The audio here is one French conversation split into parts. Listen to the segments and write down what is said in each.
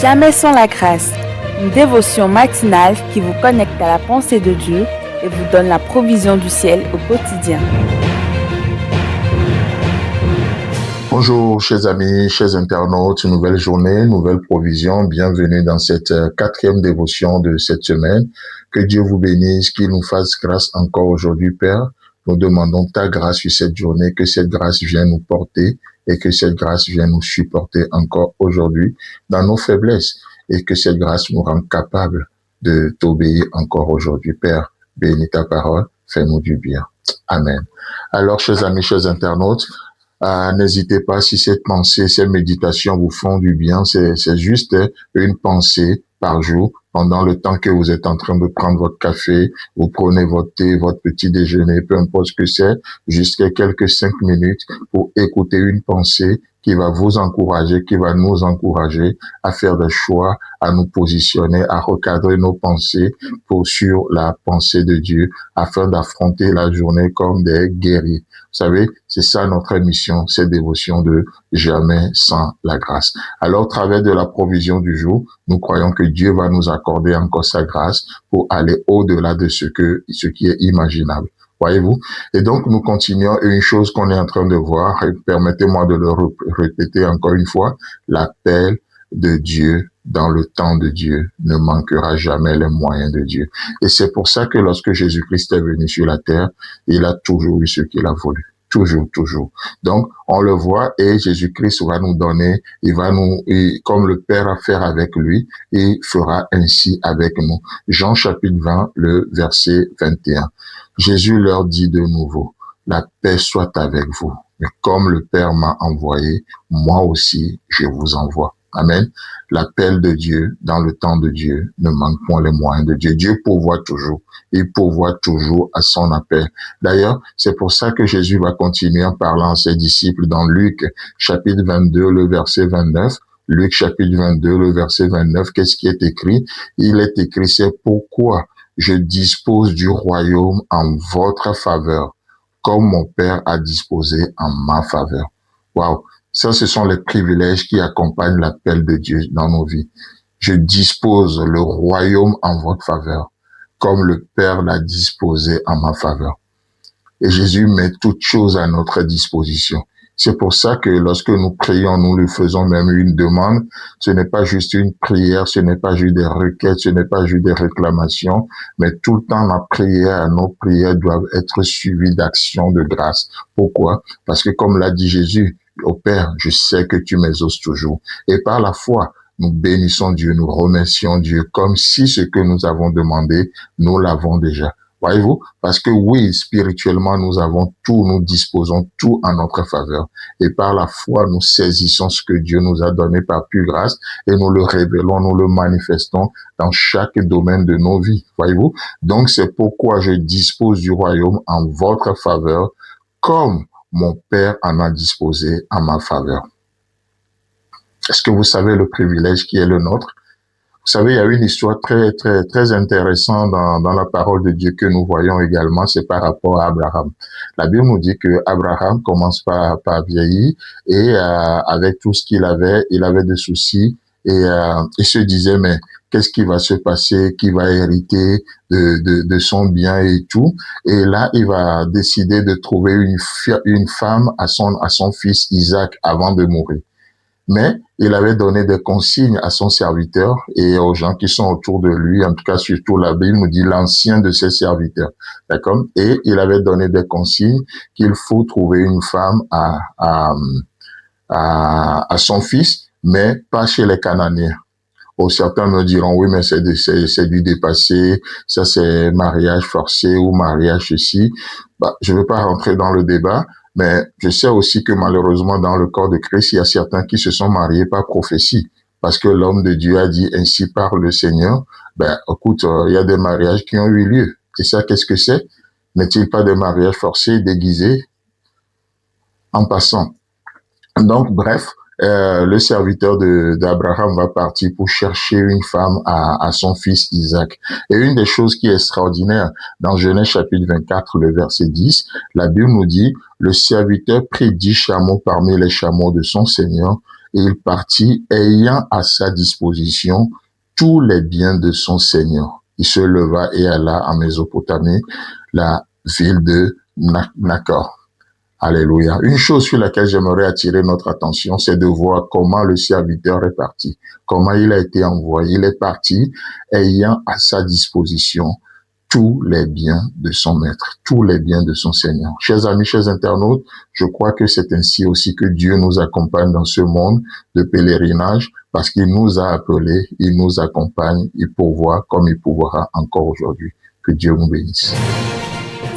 Jamais sans la grâce, une dévotion matinale qui vous connecte à la pensée de Dieu et vous donne la provision du ciel au quotidien. Bonjour chers amis, chers internautes, nouvelle journée, nouvelle provision, bienvenue dans cette quatrième dévotion de cette semaine. Que Dieu vous bénisse, qu'il nous fasse grâce encore aujourd'hui Père. Nous demandons ta grâce sur cette journée, que cette grâce vienne nous porter et que cette grâce vienne nous supporter encore aujourd'hui dans nos faiblesses et que cette grâce nous rende capables de t'obéir encore aujourd'hui Père. Bénis ta parole, fais-nous du bien. Amen. Alors chers amis, chers internautes, n'hésitez pas, si cette pensée, ces méditations vous font du bien, c'est juste une pensée par jour. Pendant le temps que vous êtes en train de prendre votre café, vous prenez votre thé, votre petit déjeuner, peu importe ce que c'est, jusqu'à quelques 5 minutes pour écouter une pensée qui va vous encourager, qui va nous encourager à faire des choix, à nous positionner, à recadrer nos pensées sur la pensée de Dieu afin d'affronter la journée comme des guerriers. Vous savez, c'est ça notre mission, cette dévotion de jamais sans la grâce. Alors, au travers de la provision du jour, nous croyons que Dieu va nous accorder encore sa grâce pour aller au-delà de ce qui est imaginable. Voyez-vous? Et donc, nous continuons une chose qu'on est en train de voir, et permettez-moi de le répéter encore une fois, l'appel de Dieu dans le temps de Dieu ne manquera jamais les moyens de Dieu. Et c'est pour ça que lorsque Jésus-Christ est venu sur la terre, il a toujours eu ce qu'il a voulu. Toujours, toujours. Donc, on le voit et Jésus-Christ va nous donner, comme le Père a fait avec lui, il fera ainsi avec nous. Jean chapitre 20, le verset 21. Jésus leur dit de nouveau, la paix soit avec vous. Mais comme le Père m'a envoyé, moi aussi, je vous envoie. Amen. L'appel de Dieu dans le temps de Dieu ne manque point les moyens de Dieu. Dieu pourvoit toujours. Il pourvoit toujours à son appel. D'ailleurs, c'est pour ça que Jésus va continuer en parlant à ses disciples dans Luc chapitre 22, le verset 29. Luc chapitre 22, le verset 29. Qu'est-ce qui est écrit? Il est écrit, c'est pourquoi je dispose du royaume en votre faveur, comme mon Père a disposé en ma faveur. Waouh! Ça, ce sont les privilèges qui accompagnent l'appel de Dieu dans nos vies. Je dispose le royaume en votre faveur, comme le Père l'a disposé en ma faveur. Et Jésus met toutes choses à notre disposition. C'est pour ça que lorsque nous prions, nous lui faisons même une demande. Ce n'est pas juste une prière, ce n'est pas juste des requêtes, ce n'est pas juste des réclamations, mais tout le temps, nos prières doivent être suivies d'actions de grâce. Pourquoi? Parce que comme l'a dit Jésus, au Père, je sais que tu m'exauces toujours. Et par la foi, nous bénissons Dieu, nous remercions Dieu comme si ce que nous avons demandé, nous l'avons déjà. Voyez-vous? Parce que oui, spirituellement, nous avons tout, nous disposons tout en notre faveur. Et par la foi, nous saisissons ce que Dieu nous a donné par pure grâce et nous le révélons, nous le manifestons dans chaque domaine de nos vies. Voyez-vous? Donc, c'est pourquoi je dispose du royaume en votre faveur, comme mon Père en a disposé en ma faveur. Est-ce que vous savez le privilège qui est le nôtre? Vous savez, il y a une histoire très, très, très intéressante dans la parole de Dieu que nous voyons également, c'est par rapport à Abraham. La Bible nous dit que Abraham commence par vieillir et avec tout ce qu'il avait, il avait des soucis et il se disait, mais qu'est-ce qui va se passer, qui va hériter de son bien et tout. Et là, il va décider de trouver une femme à son fils Isaac avant de mourir. Mais il avait donné des consignes à son serviteur et aux gens qui sont autour de lui, en tout cas surtout la Bible nous dit l'ancien de ses serviteurs, d'accord? Et il avait donné des consignes qu'il faut trouver une femme à son fils, mais pas chez les Cananéens. Bon, certains me diront, oui, mais c'est du dépassé, ça c'est mariage forcé ou mariage ceci. Je ne veux pas rentrer dans le débat, mais je sais aussi que malheureusement, dans le corps de Christ, il y a certains qui se sont mariés par prophétie, parce que l'homme de Dieu a dit, ainsi par le Seigneur, écoute, il y a des mariages qui ont eu lieu. Et ça, qu'est-ce que c'est? N'est-il pas des mariages forcés, déguisés, en passant? Donc, bref, le serviteur d'Abraham va partir pour chercher une femme à son fils Isaac. Et une des choses qui est extraordinaire, dans Genèse chapitre 24, le verset 10, la Bible nous dit, le serviteur prit 10 chameaux parmi les chameaux de son Seigneur Et il partit ayant à sa disposition tous les biens de son Seigneur. Il se leva et alla en Mésopotamie, la ville de Nacor. Alléluia. Une chose sur laquelle j'aimerais attirer notre attention, c'est de voir comment le serviteur est parti, comment il a été envoyé. Il est parti ayant à sa disposition tous les biens de son maître, tous les biens de son Seigneur. Chers amis, chers internautes, je crois que c'est ainsi aussi que Dieu nous accompagne dans ce monde de pèlerinage, parce qu'il nous a appelés, il nous accompagne, il pourvoit comme il pourvoira encore aujourd'hui. Que Dieu nous bénisse.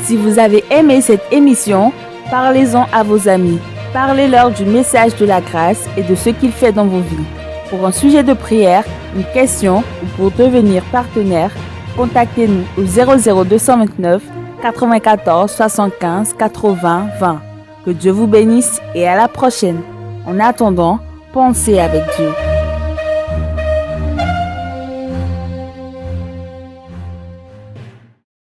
Si vous avez aimé cette émission, parlez-en à vos amis. Parlez-leur du message de la grâce et de ce qu'il fait dans vos vies. Pour un sujet de prière, une question ou pour devenir partenaire, contactez-nous au 00229 94 75 80 20. Que Dieu vous bénisse et à la prochaine. En attendant, pensez avec Dieu.